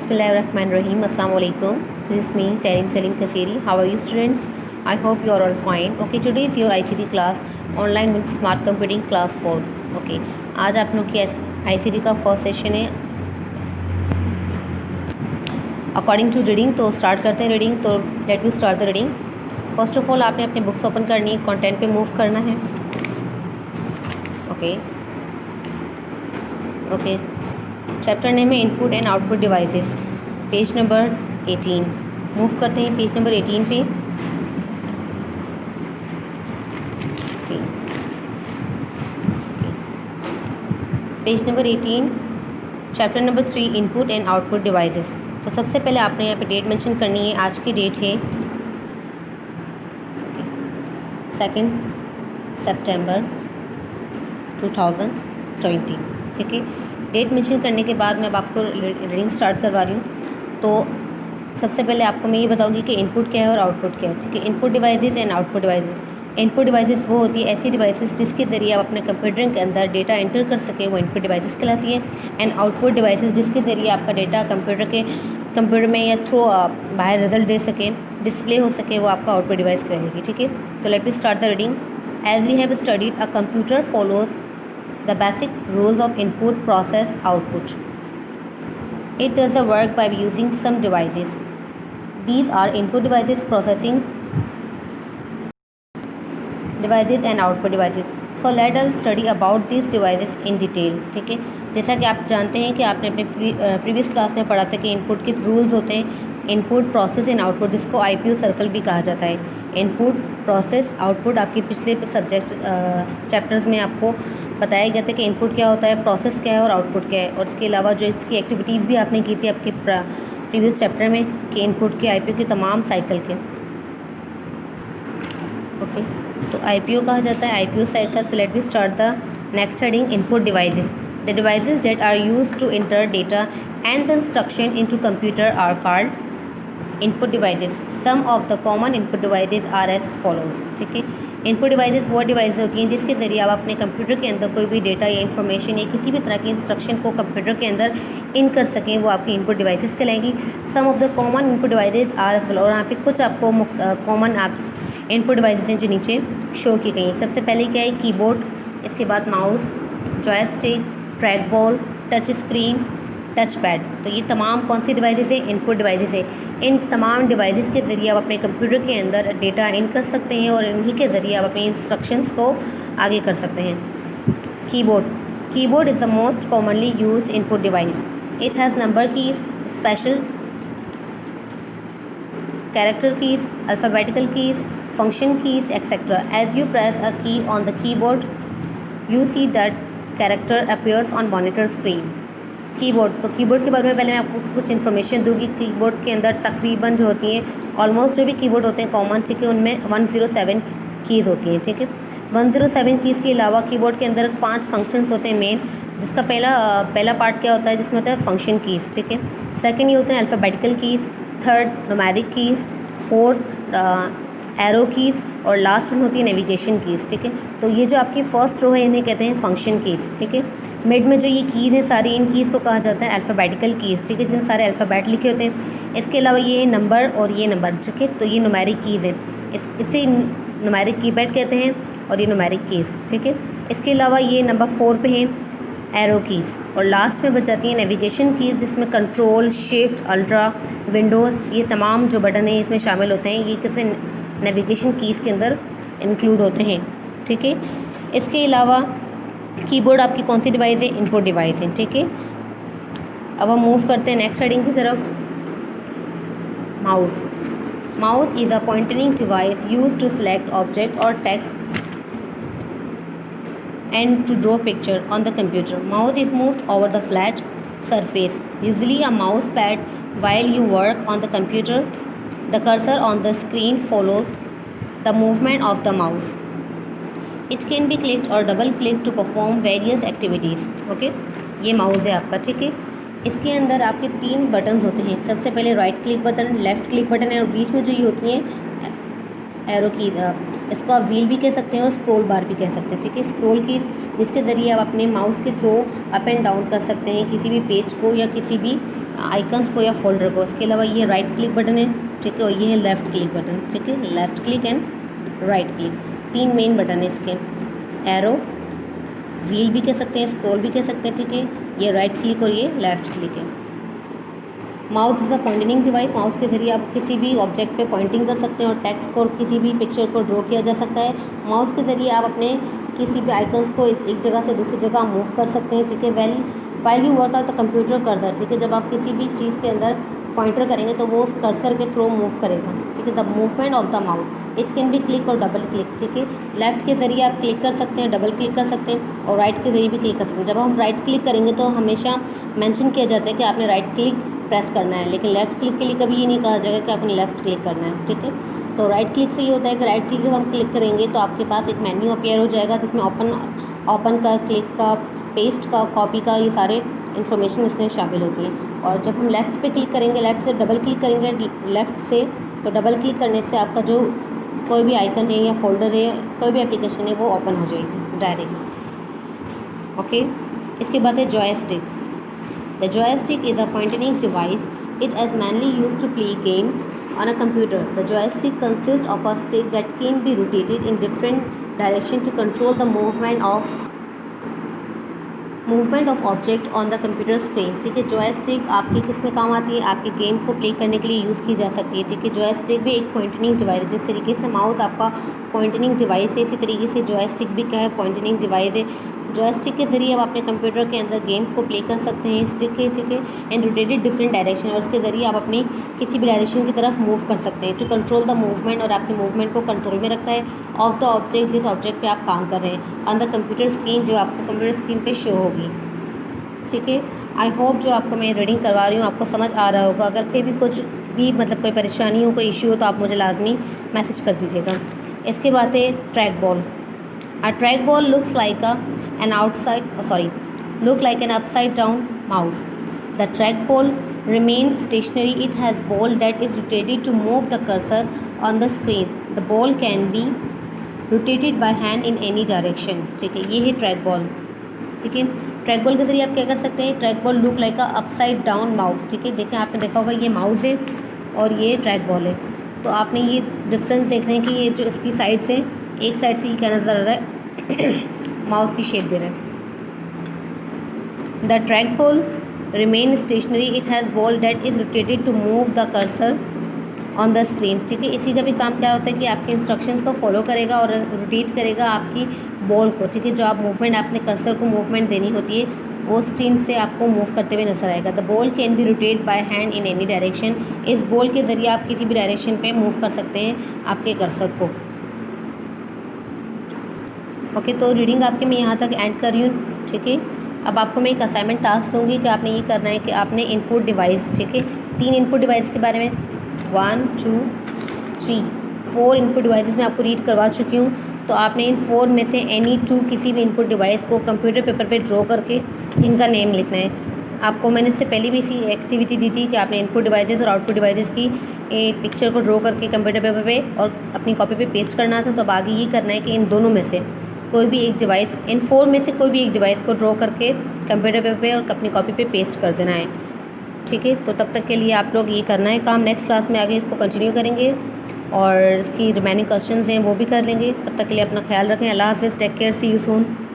Bismillahirrahmanirrahim. Assalamu alaikum. This is me, Taryn Salim Kasiri. How are you, students? I hope you are all fine. Okay, today is your ICT class, online with smart computing class 4. Okay, आज आप लोग की ICT का first session है according to reading. तो start करते हैं reading. तो let me start the reading. First of all आपने अपनी बुक्स ओपन करनी है, कंटेंट पे मूव करना है। ओके चैप्टर नेम है input and output devices, page number 18। Move करते हैं पेज नंबर 18 पे। Page number 18, chapter number 3, input and output devices. तो सबसे पहले आपने यहाँ पे डेट मेंशन करनी है। आज की डेट है 2 सितंबर 2020। ठीक है, डेट मेंशन करने के बाद मैं अब आपको रीडिंग स्टार्ट करवा रही हूँ। तो सबसे पहले आपको मैं ये बताऊँगी कि इनपुट क्या है और आउटपुट क्या है। ठीक है, input devices and output devices. Input devices वो होती है ऐसी डिवाइसेस जिसके ज़रिए आप अपने कंप्यूटर के अंदर डेटा एंटर कर सकें, वो इनपुट डिवाइसेस कहलाती है। एंड आउटपुट डिवाइसेस जिसके ज़रिए आपका डेटा कंप्यूटर में या थ्रू बाहर रिजल्ट दे सकें, डिस्प्ले हो सके, वो आपका आउटपुट डिवाइस कहलाएगी। ठीक है, तो let me start the reading. As we have studied, a computer follows the basic rules of input, process, output. It does the work by using some devices. These are input devices, processing devices and output devices. So let us study about these devices in detail. ठीक है, जैसा कि आप जानते हैं कि आपने अपने प्रीवियस क्लास में पढ़ा था कि इनपुट के रूल्स होते हैं, इनपुट, प्रोसेस एंड आउटपुट, जिसको IPU सर्कल भी कहा जाता है। इनपुट, प्रोसेस, आउटपुट आपके पिछले सब्जेक्ट चैप्टर्स में आपको बताया गया था कि इनपुट क्या होता है, प्रोसेस क्या है और आउटपुट क्या है। और इसके अलावा जो इसकी एक्टिविटीज़ भी आपने की थी आपके प्रीवियस चैप्टर में कि इनपुट के IPU के तमाम साइकिल के। ओके, तो IPU कहा जाता है, IPU साइकिल। तो let me start the next heading, input devices. The devices that are used to enter data and the instruction into computer are called input devices. Some of the common input devices are as follows. ठीक है, input devices वो device होती हैं जिसके ज़रिए आप अपने computer के अंदर कोई भी डेटा या इन्फॉर्मेशन या किसी भी तरह की इंस्ट्रक्शन को कंप्यूटर के अंदर इन कर सकें, वो आपकी इनपुट डिवाइसेस कहलाएंगी। Some of the common input devices are as follow. और यहाँ पे कुछ आपको कॉमन आप इनपुट डिवाइसेस हैं जो नीचे शो की गई हैं। सबसे पहले क्या है, कीबोर्ड, इसके बाद mouse, joystick, track ball, touch screen, touch pad. तो ये तमाम कौन सी डिवाइसेस है, इनपुट डिवाइसेस है। इन तमाम डिवाइसेस के ज़रिए आप अपने कंप्यूटर के अंदर डेटा इन कर सकते हैं और इन्हीं के ज़रिए आप अपने इंस्ट्रक्शंस को आगे कर सकते हैं। Keyboard is the most commonly used input device. It has number keys, special character keys, alphabetical keys, function keys, etcetera. As you press a key on the keyboard you see that character appears on monitor screen. Keyboard, तो keyboard के बारे में पहले मैं आपको कुछ information दूंगी। Keyboard के अंदर तकरीबन जो होती हैं, ऑलमोस्ट जो भी कीबोर्ड होते हैं कॉमन, ठीक है, उनमें 107 कीज़ होती हैं। ठीक है, 107 कीज़ के अलावा कीबोर्ड के अंदर 5 फंक्शंस होते हैं मेन, जिसका पहला पार्ट क्या होता है, जिसमें होता है फंक्शन कीज़। ठीक है, सेकंड ये होते हैं alphabetical keys, third numeric keys, fourth arrow keys और लास्ट वन होती है नेविगेशन कीज़। ठीक है, तो ये जो आपकी फ़र्स्ट रो है इन्हें कहते हैं फंक्शन कीज़। ठीक है, मिड में जो ये कीज़ हैं सारी, इन कीज़ को कहा जाता है अल्फ़ाबेटिकल कीज़। ठीक है, जिसमें सारे अल्फ़ाबेट लिखे होते हैं। इसके अलावा ये नंबर और ये नंबर, ठीक है, तो ये न्यूमेरिक कीज़ है, इसे न्यूमेरिक कीपैड कहते हैं और ये न्यूमेरिक कीज़। ठीक है, इसके अलावा ये नंबर 4 पे हैं एरो कीज़ और लास्ट में बच जाती है नेविगेशन कीज़, जिसमें कंट्रोल, शिफ्ट, अल्ट्रा, विंडोज़, ये तमाम जो बटन हैं इसमें शामिल होते हैं। ये किसमें नेविगेशन कीज़ के अंदर इंक्लूड होते हैं। ठीक है, इसके अलावा कीबोर्ड आपकी कौन सी डिवाइस है, इनपुट डिवाइस है। ठीक है, अब हम मूव करते हैं नेक्स्ट हेडिंग की तरफ। Mouse is a pointing device use to select object और text and to draw picture on the computer. Mouse is moved over the flat surface, usually a mouse pad, while you work on the computer. The cursor on the screen follows the movement of the mouse. It can be clicked or double clicked to perform various activities. Okay, ये mouse है आपका। ठीक है, इसके अंदर आपके 3 buttons होते हैं। सबसे पहले right click button, left click button है और बीच में जो ये होती हैं एरो कीज़, इसको आप व्हील भी कह सकते हैं और स्क्रॉल बार भी कह सकते हैं, ठीक है। स्क्रॉल की जिसके ज़रिए आप अपने माउस के थ्रू अप एंड डाउन कर सकते हैं किसी भी पेज को या किसी भी आइकन्स को या फोल्डर को। इसके अलावा ये राइट क्लिक बटन है, ठीक है, और ये है लेफ़्ट क्लिक बटन, ठीक है। Left click and right click, 3 main button है इसके। एरो, व्हील भी कह सकते हैं, स्क्रॉल भी कह सकते हैं, ठीक है। ये राइट क्लिक और ये लेफ़्ट क्लिक है। Mouse is a pointing device, mouse के ज़रिए आप किसी भी ऑब्जेक्ट पे पॉइंटिंग कर सकते हैं और टेक्स्ट को और किसी भी पिक्चर को ड्रॉ किया जा सकता है। माउस के ज़रिए आप अपने किसी भी आइकन्स को एक जगह से दूसरी जगह मूव कर सकते हैं, ठीक है। While you work out the computer cursor, ठीक है, जब आप किसी भी चीज़ के अंदर पॉइंटर करेंगे तो वो उस कर्सर के थ्रू मूव करेगा, ठीक है। The movement of the mouse, it can be click और डबल क्लिक, ठीक है। लेफ़्ट के ज़रिए आप क्लिक कर सकते हैं, डबल क्लिक कर सकते हैं, और राइट के ज़रिए भी क्लिक कर सकते हैं। जब हम राइट क्लिक करेंगे तो हमेशा मेंशन किया जाता है कि आपने राइट क्लिक प्रेस करना है, लेकिन लेफ़्ट क्लिक के लिए कभी ये नहीं कहा जाएगा कि आपने लेफ़्ट क्लिक करना है, ठीक है। तो राइट क्लिक से ये होता है कि राइट क्लिक जब हम क्लिक करेंगे तो आपके पास एक मेन्यू अपीयर हो जाएगा जिसमें ओपन का, क्लिक का, पेस्ट का, कॉपी का, ये सारे इन्फॉर्मेशन इसमें शामिल होती हैं। और जब हम लेफ़्ट पे क्लिक करेंगे, लेफ़्ट से डबल क्लिक करेंगे लेफ़्ट से, तो डबल क्लिक करने से आपका जो कोई भी आइकन है या फोल्डर है, कोई भी एप्लीकेशन है, वो ओपन हो जाएगी डायरेक्ट, ओके। इसके बाद है joystick. The joystick is a pointing device. It is mainly used to play games on a computer. The joystick consists of a stick that can be rotated in different directions to control the movement of object on the computer screen, ठीक है। Joystick आपकी किस में काम आती है? आपके game को प्ले करने के लिए यूज़ की जा सकती है, ठीक है। जॉयस्टिक भी एक पॉइंटिंग डिवाइस है, जिस तरीके से माउस आपका पॉइंटिंग डिवाइस है, इसी तरीके से जॉयस्टिक भी क्या है, पॉइंटिंग डिवाइस है। जॉयस्टिक के ज़रिए आप अपने कंप्यूटर के अंदर गेम को प्ले कर सकते हैं, स्टिक है, ठीक है, एंड रोटेटेड डिफरेंट डायरेक्शन, और उसके ज़रिए आप अपनी किसी भी डायरेक्शन की तरफ मूव कर सकते हैं। टू कंट्रोल द मूवमेंट, और आपकी मूवमेंट को कंट्रोल में रखता है, ऑफ द ऑब्जेक्ट, जिस ऑब्जेक्ट पे आप काम कर रहे हैं, ऑन द कंप्यूटर स्क्रीन, जो आपको कंप्यूटर स्क्रीन पे शो होगी, ठीक है। आई होप जो आपको मैं रीडिंग करवा रही हूँ आपको समझ आ रहा होगा। अगर फिर भी कुछ भी मतलब कोई परेशानी हो, कोई इशू हो, तो आप मुझे लाजमी मैसेज कर दीजिएगा। इसके बाद है track ball. A trackball looks like an upside down mouse. The trackball remains stationary. It has ball that is rotated to move the cursor on the screen. The ball can be rotated by hand in any direction. ठीक है, ये है track ball, ठीक है। Track ball के ज़रिए आप क्या कर सकते हैं? ट्रैक बॉल लुक लाइक अ अपसाइड डाउन माउस, ठीक है। देखें, आपने देखा होगा ये माउस है और ये ट्रैक बॉल है, तो आपने ये डिफरेंस देख रहे हैं कि ये जो इसकी साइड से, एक साइड से ये क्या नज़र आ रहा है माउस की शेप दे रहा है। The track ball remain stationary, it has ball that is rotated to move the cursor on the screen, ठीक है। इसी का भी काम क्या होता है कि आपके इंस्ट्रक्शंस को फॉलो करेगा और रोटेट करेगा आपकी बॉल को, ठीक है। जो आप मूवमेंट, आपने कर्सर को मूवमेंट देनी होती है, वो स्क्रीन से आपको मूव करते हुए नजर आएगा। The ball can be rotate by hand in any direction, इस बॉल के ज़रिए आप किसी भी डायरेक्शन पे मूव कर सकते हैं आपके कर्सर को, ओके। तो रीडिंग आपके मैं यहाँ तक एंड कर रही हूँ, ठीक है। अब आपको मैं एक असाइनमेंट टास्क दूँगी कि आपने ये करना है कि आपने इनपुट डिवाइस, ठीक है, 3 इनपुट डिवाइस के बारे में 1 2 3 4 इनपुट डिवाइसेस मैं आपको रीड करवा चुकी हूँ। तो आपने इन 4 में से एनी 2 किसी भी इनपुट डिवाइस को कंप्यूटर पेपर पे ड्रॉ करके इनका नेम लिखना है। आपको मैंने इससे पहले भी इसी एक्टिविटी दी थी कि आपने इनपुट डिवाइसेस और आउटपुट डिवाइसेस की पिक्चर को ड्रॉ करके कंप्यूटर पेपर पे और अपनी कॉपी पे पेस्ट करना था। तो अब आगे ये करना है कि इन दोनों में से कोई भी एक डिवाइस, इन 4 में से कोई भी एक डिवाइस को ड्रॉ करके कंप्यूटर पेपर पे और अपनी कॉपी पे पेस्ट कर देना है, ठीक है। तो तब तक के लिए आप लोग ये करना है काम। नेक्स्ट क्लास में आगे इसको कंटिन्यू करेंगे और इसकी रिमेनिंग क्वेश्चंस हैं वो भी कर लेंगे। तब तक के लिए अपना ख्याल रखें। अल्लाह हाफ़िज़, take care, see you soon.